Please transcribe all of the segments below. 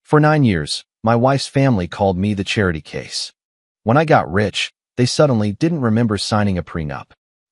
For 9 years, my wife's family called me the charity case. When I got rich, they suddenly didn't remember signing a prenup.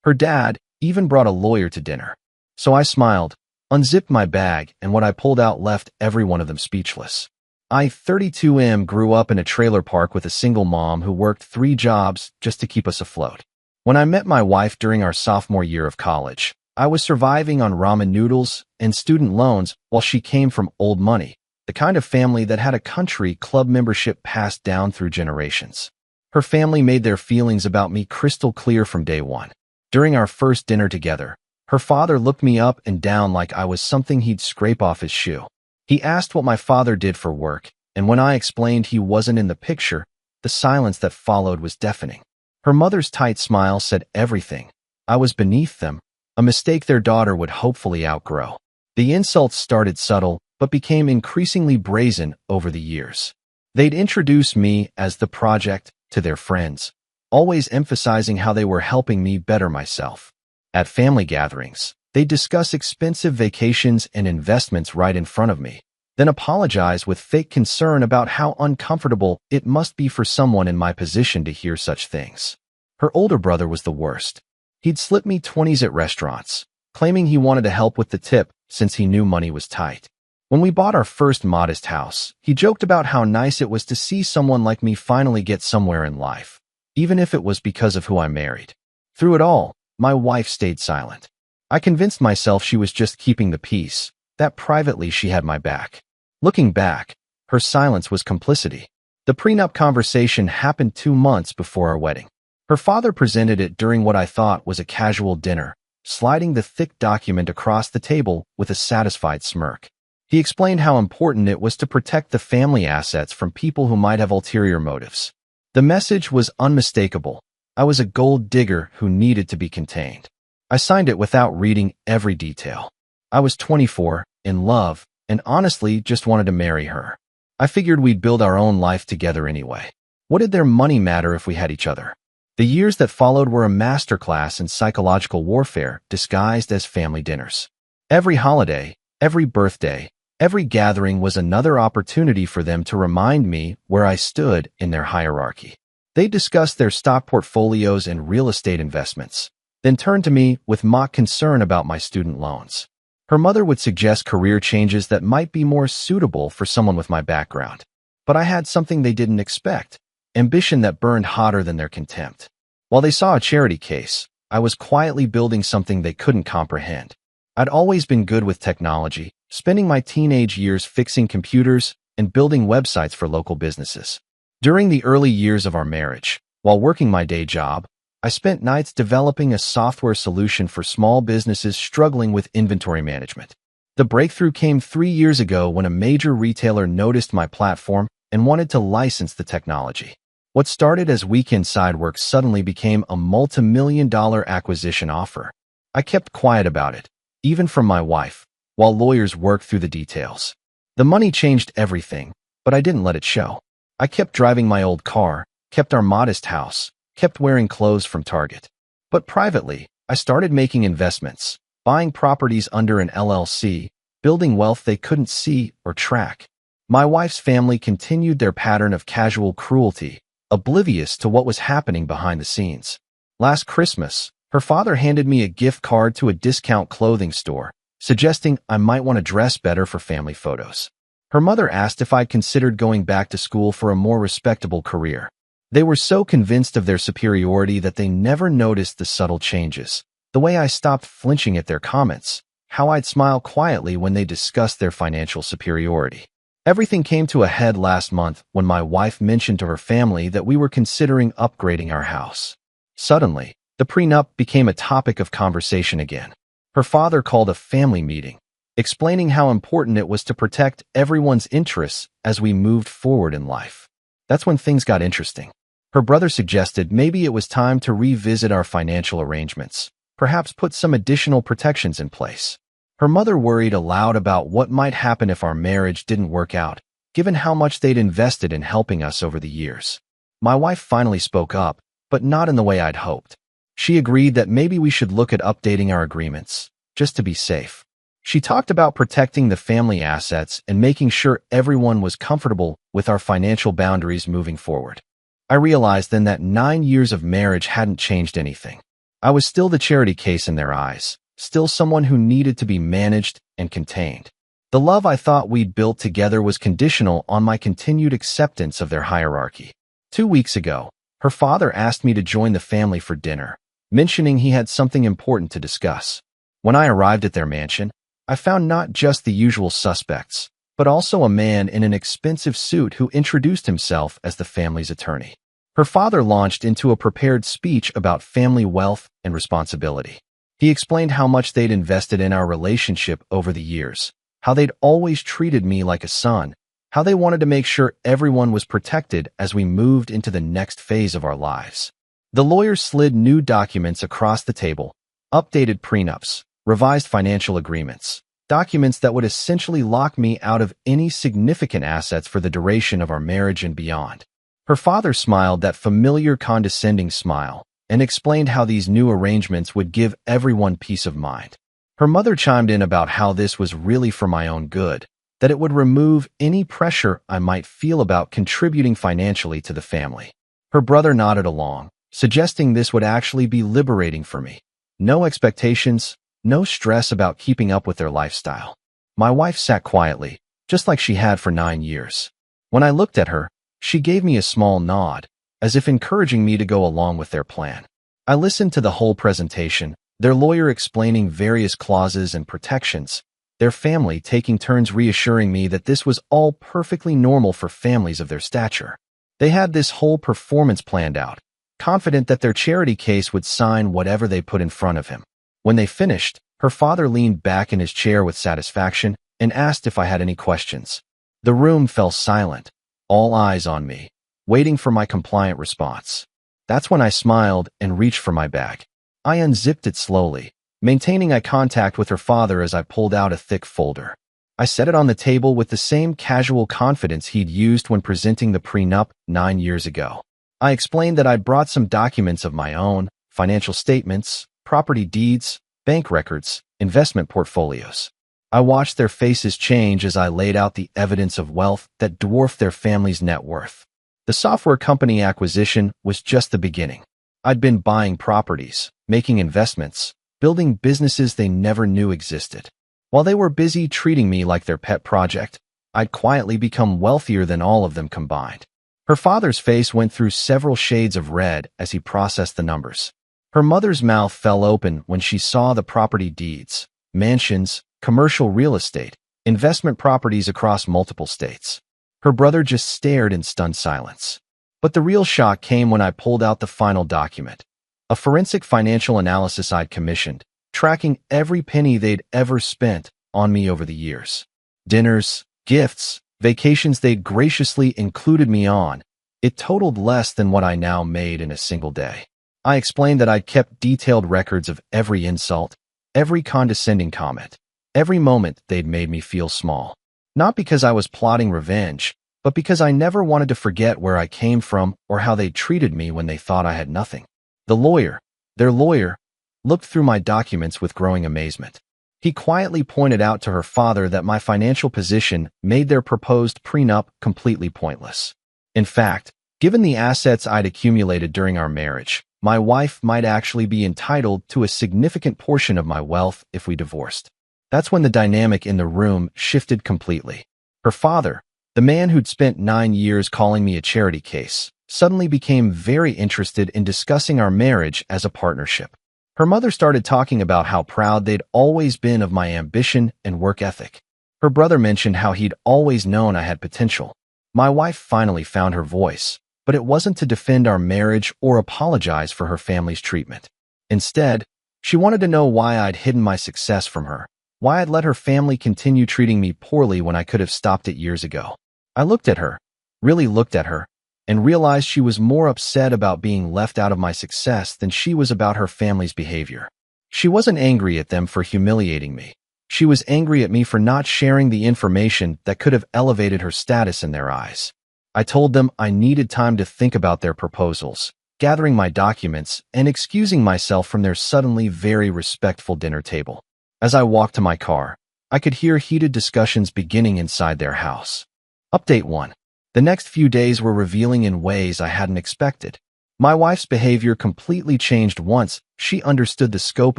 Her dad even brought a lawyer to dinner. So I smiled, unzipped my bag, and what I pulled out left every one of them speechless. I, 32M, grew up in a trailer park with a single mom who worked 3 jobs just to keep us afloat. When I met my wife during our sophomore year of college, I was surviving on ramen noodles and student loans while she came from old money, the kind of family that had a country club membership passed down through generations. Her family made their feelings about me crystal clear from day one. During our first dinner together, her father looked me up and down like I was something he'd scrape off his shoe. He asked what my father did for work, and when I explained he wasn't in the picture, the silence that followed was deafening. Her mother's tight smile said everything. I was beneath them, a mistake their daughter would hopefully outgrow. The insults started subtle, but became increasingly brazen over the years. They'd introduce me as the project to their friends, always emphasizing how they were helping me better myself. At family gatherings, they'd discuss expensive vacations and investments right in front of me, then apologize with fake concern about how uncomfortable it must be for someone in my position to hear such things. Her older brother was the worst. He'd slip me 20s at restaurants, claiming he wanted to help with the tip since he knew money was tight. When we bought our first modest house, he joked about how nice it was to see someone like me finally get somewhere in life, even if it was because of who I married. Through it all, my wife stayed silent. I convinced myself she was just keeping the peace, that privately she had my back. Looking back, her silence was complicity. The prenup conversation happened 2 months before our wedding. Her father presented it during what I thought was a casual dinner, sliding the thick document across the table with a satisfied smirk. He explained how important it was to protect the family assets from people who might have ulterior motives. The message was unmistakable. I was a gold digger who needed to be contained. I signed it without reading every detail. I was 24, in love, and honestly just wanted to marry her. I figured we'd build our own life together anyway. What did their money matter if we had each other? The years that followed were a masterclass in psychological warfare disguised as family dinners. Every holiday, every birthday, every gathering was another opportunity for them to remind me where I stood in their hierarchy. They discussed their stock portfolios and real estate investments, then turned to me with mock concern about my student loans. Her mother would suggest career changes that might be more suitable for someone with my background. But I had something they didn't expect, ambition that burned hotter than their contempt. While they saw a charity case, I was quietly building something they couldn't comprehend. I'd always been good with technology, spending my teenage years fixing computers and building websites for local businesses. During the early years of our marriage, while working my day job, I spent nights developing a software solution for small businesses struggling with inventory management. The breakthrough came 3 years ago when a major retailer noticed my platform and wanted to license the technology. What started as weekend side work suddenly became a multi-million-dollar acquisition offer. I kept quiet about it, even from my wife, while lawyers worked through the details. The money changed everything, but I didn't let it show. I kept driving my old car, kept our modest house, kept wearing clothes from Target. But privately, I started making investments, buying properties under an LLC, building wealth they couldn't see or track. My wife's family continued their pattern of casual cruelty, oblivious to what was happening behind the scenes. Last Christmas, her father handed me a gift card to a discount clothing store, suggesting I might want to dress better for family photos. Her mother asked if I'd considered going back to school for a more respectable career. They were so convinced of their superiority that they never noticed the subtle changes, the way I stopped flinching at their comments, how I'd smile quietly when they discussed their financial superiority. Everything came to a head last month when my wife mentioned to her family that we were considering upgrading our house. Suddenly, the prenup became a topic of conversation again. Her father called a family meeting, explaining how important it was to protect everyone's interests as we moved forward in life. That's when things got interesting. Her brother suggested maybe it was time to revisit our financial arrangements, perhaps put some additional protections in place. Her mother worried aloud about what might happen if our marriage didn't work out, given how much they'd invested in helping us over the years. My wife finally spoke up, but not in the way I'd hoped. She agreed that maybe we should look at updating our agreements, just to be safe. She talked about protecting the family assets and making sure everyone was comfortable with our financial boundaries moving forward. I realized then that 9 years of marriage hadn't changed anything. I was still the charity case in their eyes, still someone who needed to be managed and contained. The love I thought we'd built together was conditional on my continued acceptance of their hierarchy. 2 weeks ago, her father asked me to join the family for dinner, mentioning he had something important to discuss. When I arrived at their mansion, I found not just the usual suspects, but also a man in an expensive suit who introduced himself as the family's attorney. Her father launched into a prepared speech about family wealth and responsibility. He explained how much they'd invested in our relationship over the years, how they'd always treated me like a son, how they wanted to make sure everyone was protected as we moved into the next phase of our lives. The lawyer slid new documents across the table, updated prenups, revised financial agreements, documents that would essentially lock me out of any significant assets for the duration of our marriage and beyond. Her father smiled that familiar condescending smile and explained how these new arrangements would give everyone peace of mind. Her mother chimed in about how this was really for my own good, that it would remove any pressure I might feel about contributing financially to the family. Her brother nodded along, suggesting this would actually be liberating for me. No expectations, no stress about keeping up with their lifestyle. My wife sat quietly, just like she had for 9 years. When I looked at her, she gave me a small nod, as if encouraging me to go along with their plan. I listened to the whole presentation, their lawyer explaining various clauses and protections, their family taking turns reassuring me that this was all perfectly normal for families of their stature. They had this whole performance planned out, confident that their charity case would sign whatever they put in front of him. When they finished, her father leaned back in his chair with satisfaction and asked if I had any questions. The room fell silent, all eyes on me, waiting for my compliant response. That's when I smiled and reached for my bag. I unzipped it slowly, maintaining eye contact with her father as I pulled out a thick folder. I set it on the table with the same casual confidence he'd used when presenting the prenup 9 years ago. I explained that I'd brought some documents of my own, financial statements, property deeds, bank records, investment portfolios. I watched their faces change as I laid out the evidence of wealth that dwarfed their family's net worth. The software company acquisition was just the beginning. I'd been buying properties, making investments, building businesses they never knew existed. While they were busy treating me like their pet project, I'd quietly become wealthier than all of them combined. Her father's face went through several shades of red as he processed the numbers. Her mother's mouth fell open when she saw the property deeds, mansions, commercial real estate, investment properties across multiple states. Her brother just stared in stunned silence. But the real shock came when I pulled out the final document, a forensic financial analysis I'd commissioned, tracking every penny they'd ever spent on me over the years. Dinners, gifts, vacations they'd graciously included me on. It totaled less than what I now made in a single day. I explained that I'd kept detailed records of every insult, every condescending comment, every moment they'd made me feel small. Not because I was plotting revenge, but because I never wanted to forget where I came from or how they treated me when they thought I had nothing. The lawyer, their lawyer, looked through my documents with growing amazement. He quietly pointed out to her father that my financial position made their proposed prenup completely pointless. In fact, given the assets I'd accumulated during our marriage, my wife might actually be entitled to a significant portion of my wealth if we divorced. That's when the dynamic in the room shifted completely. Her father, the man who'd spent 9 years calling me a charity case, suddenly became very interested in discussing our marriage as a partnership. Her mother started talking about how proud they'd always been of my ambition and work ethic. Her brother mentioned how he'd always known I had potential. My wife finally found her voice, but it wasn't to defend our marriage or apologize for her family's treatment. Instead, she wanted to know why I'd hidden my success from her, why I'd let her family continue treating me poorly when I could have stopped it years ago. I looked at her, really looked at her, and realized she was more upset about being left out of my success than she was about her family's behavior. She wasn't angry at them for humiliating me. She was angry at me for not sharing the information that could have elevated her status in their eyes. I told them I needed time to think about their proposals, gathering my documents, and excusing myself from their suddenly very respectful dinner table. As I walked to my car, I could hear heated discussions beginning inside their house. Update 1. The next few days were revealing in ways I hadn't expected. My wife's behavior completely changed once she understood the scope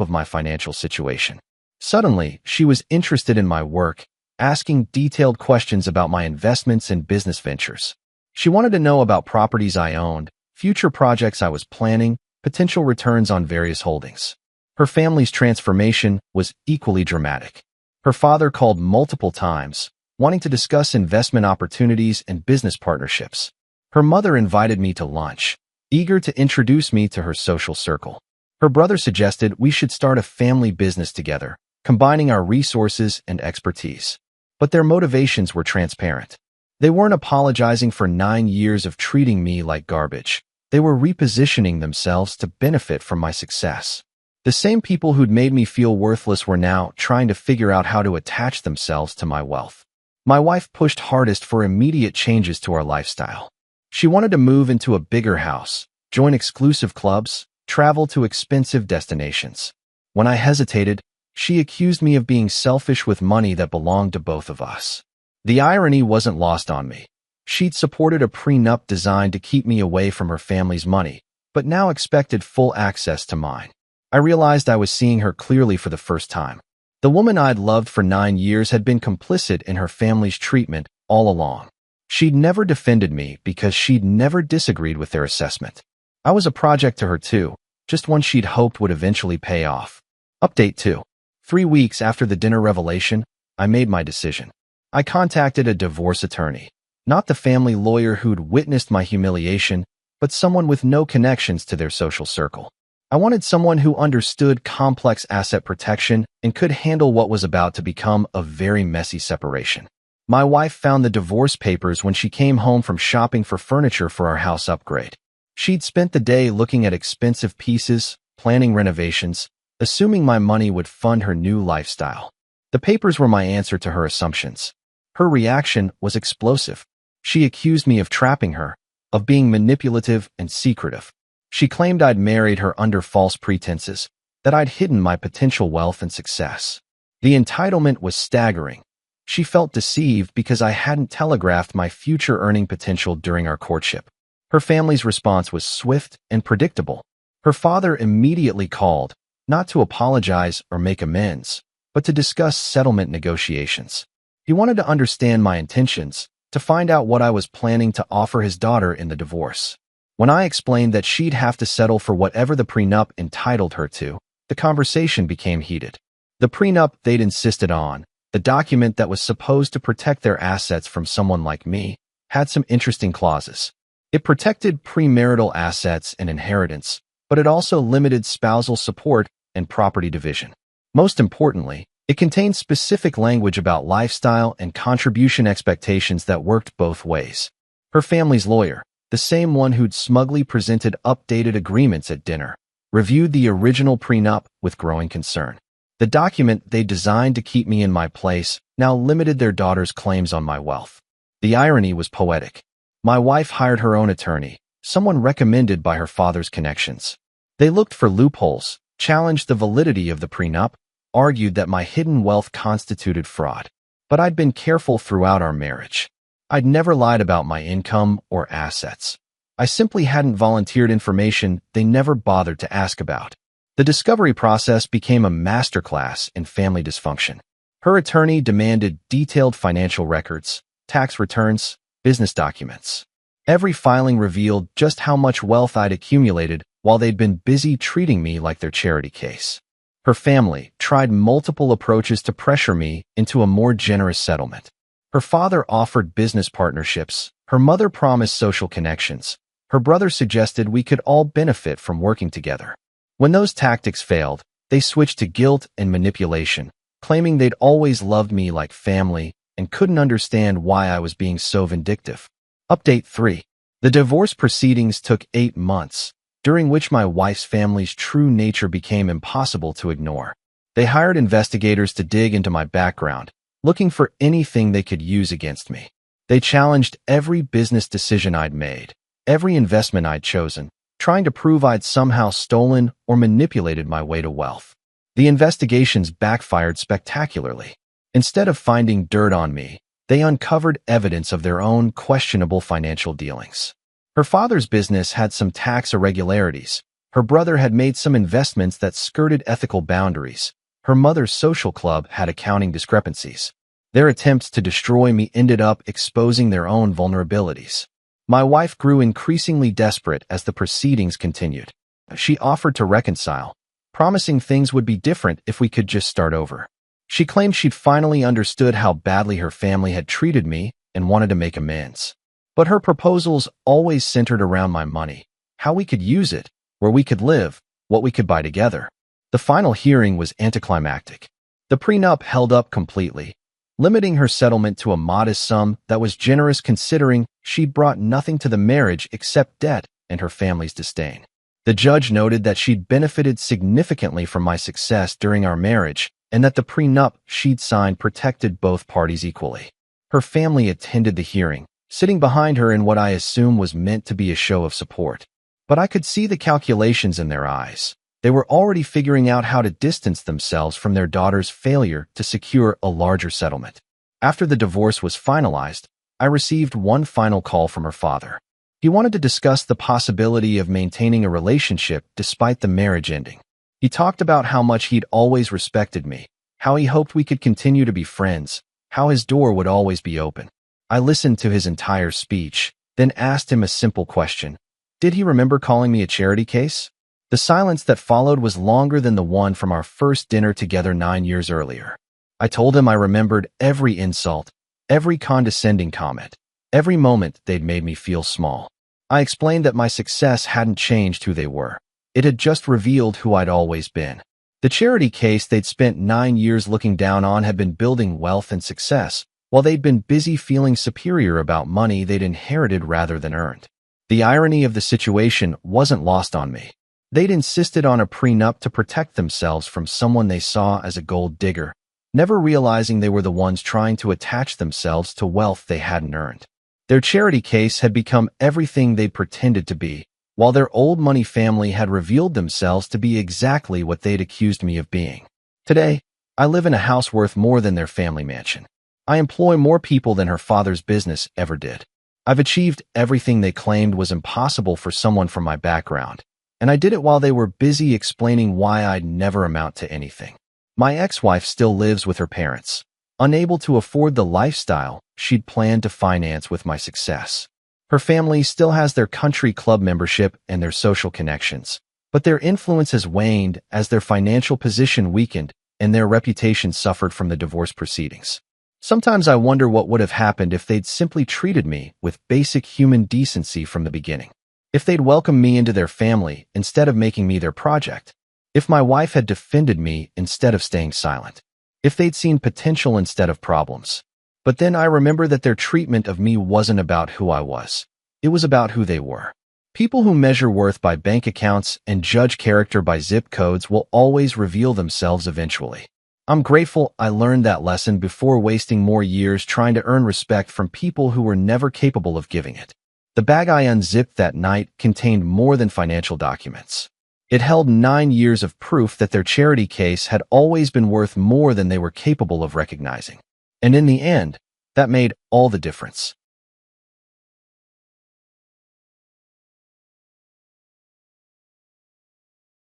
of my financial situation. Suddenly, she was interested in my work, asking detailed questions about my investments and business ventures. She wanted to know about properties I owned, future projects I was planning, potential returns on various holdings. Her family's transformation was equally dramatic. Her father called multiple times, wanting to discuss investment opportunities and business partnerships. Her mother invited me to lunch, eager to introduce me to her social circle. Her brother suggested we should start a family business together, combining our resources and expertise. But their motivations were transparent. They weren't apologizing for 9 years of treating me like garbage. They were repositioning themselves to benefit from my success. The same people who'd made me feel worthless were now trying to figure out how to attach themselves to my wealth. My wife pushed hardest for immediate changes to our lifestyle. She wanted to move into a bigger house, join exclusive clubs, travel to expensive destinations. When I hesitated, she accused me of being selfish with money that belonged to both of us. The irony wasn't lost on me. She'd supported a prenup designed to keep me away from her family's money, but now expected full access to mine. I realized I was seeing her clearly for the first time. The woman I'd loved for 9 years had been complicit in her family's treatment all along. She'd never defended me because she'd never disagreed with their assessment. I was a project to her too, just one she'd hoped would eventually pay off. Update 2. 3 weeks after the dinner revelation, I made my decision. I contacted a divorce attorney, not the family lawyer who'd witnessed my humiliation, but someone with no connections to their social circle. I wanted someone who understood complex asset protection and could handle what was about to become a very messy separation. My wife found the divorce papers when she came home from shopping for furniture for our house upgrade. She'd spent the day looking at expensive pieces, planning renovations, assuming my money would fund her new lifestyle. The papers were my answer to her assumptions. Her reaction was explosive. She accused me of trapping her, of being manipulative and secretive. She claimed I'd married her under false pretenses, that I'd hidden my potential wealth and success. The entitlement was staggering. She felt deceived because I hadn't telegraphed my future earning potential during our courtship. Her family's response was swift and predictable. Her father immediately called, not to apologize or make amends, but to discuss settlement negotiations. He wanted to understand my intentions, to find out what I was planning to offer his daughter in the divorce. When I explained that she'd have to settle for whatever the prenup entitled her to, the conversation became heated. The prenup they'd insisted on, the document that was supposed to protect their assets from someone like me, had some interesting clauses. It protected premarital assets and inheritance, but it also limited spousal support and property division. Most importantly, it contained specific language about lifestyle and contribution expectations that worked both ways. Her family's lawyer, the same one who'd smugly presented updated agreements at dinner, reviewed the original prenup with growing concern. The document they designed to keep me in my place now limited their daughter's claims on my wealth. The irony was poetic. My wife hired her own attorney, someone recommended by her father's connections. They looked for loopholes, challenged the validity of the prenup, argued that my hidden wealth constituted fraud. But I'd been careful throughout our marriage. I'd never lied about my income or assets. I simply hadn't volunteered information they never bothered to ask about. The discovery process became a masterclass in family dysfunction. Her attorney demanded detailed financial records, tax returns, business documents. Every filing revealed just how much wealth I'd accumulated while they'd been busy treating me like their charity case. Her family tried multiple approaches to pressure me into a more generous settlement. Her father offered business partnerships. Her mother promised social connections. Her brother suggested we could all benefit from working together. When those tactics failed, they switched to guilt and manipulation, claiming they'd always loved me like family and couldn't understand why I was being so vindictive. Update 3. The divorce proceedings took 8 months, during which my wife's family's true nature became impossible to ignore. They hired investigators to dig into my background, looking for anything they could use against me. They challenged every business decision I'd made, every investment I'd chosen, trying to prove I'd somehow stolen or manipulated my way to wealth. The investigations backfired spectacularly. Instead of finding dirt on me, they uncovered evidence of their own questionable financial dealings. Her father's business had some tax irregularities. Her brother had made some investments that skirted ethical boundaries. Her mother's social club had accounting discrepancies. Their attempts to destroy me ended up exposing their own vulnerabilities. My wife grew increasingly desperate as the proceedings continued. She offered to reconcile, promising things would be different if we could just start over. She claimed she'd finally understood how badly her family had treated me and wanted to make amends. But her proposals always centered around my money, how we could use it, where we could live, what we could buy together. The final hearing was anticlimactic. The prenup held up completely, limiting her settlement to a modest sum that was generous considering she'd brought nothing to the marriage except debt and her family's disdain. The judge noted that she'd benefited significantly from my success during our marriage and that the prenup she'd signed protected both parties equally. Her family attended the hearing, sitting behind her in what I assume was meant to be a show of support. But I could see the calculations in their eyes. They were already figuring out how to distance themselves from their daughter's failure to secure a larger settlement. After the divorce was finalized, I received one final call from her father. He wanted to discuss the possibility of maintaining a relationship despite the marriage ending. He talked about how much he'd always respected me, how he hoped we could continue to be friends, how his door would always be open. I listened to his entire speech, then asked him a simple question. Did he remember calling me a charity case? The silence that followed was longer than the one from our first dinner together 9 years earlier. I told him I remembered every insult, every condescending comment, every moment they'd made me feel small. I explained that my success hadn't changed who they were. It had just revealed who I'd always been. The charity case they'd spent 9 years looking down on had been building wealth and success, while they'd been busy feeling superior about money they'd inherited rather than earned. The irony of the situation wasn't lost on me. They'd insisted on a prenup to protect themselves from someone they saw as a gold digger, never realizing they were the ones trying to attach themselves to wealth they hadn't earned. Their charity case had become everything they'd pretended to be, while their old money family had revealed themselves to be exactly what they'd accused me of being. Today, I live in a house worth more than their family mansion. I employ more people than her father's business ever did. I've achieved everything they claimed was impossible for someone from my background, and I did it while they were busy explaining why I'd never amount to anything. My ex-wife still lives with her parents, unable to afford the lifestyle she'd planned to finance with my success. Her family still has their country club membership and their social connections, but their influence has waned as their financial position weakened and their reputation suffered from the divorce proceedings. Sometimes I wonder what would have happened if they'd simply treated me with basic human decency from the beginning. If they'd welcomed me into their family instead of making me their project. If my wife had defended me instead of staying silent. If they'd seen potential instead of problems. But then I remember that their treatment of me wasn't about who I was. It was about who they were. People who measure worth by bank accounts and judge character by zip codes will always reveal themselves eventually. I'm grateful I learned that lesson before wasting more years trying to earn respect from people who were never capable of giving it. The bag I unzipped that night contained more than financial documents. It held 9 years of proof that their charity case had always been worth more than they were capable of recognizing. And in the end, that made all the difference.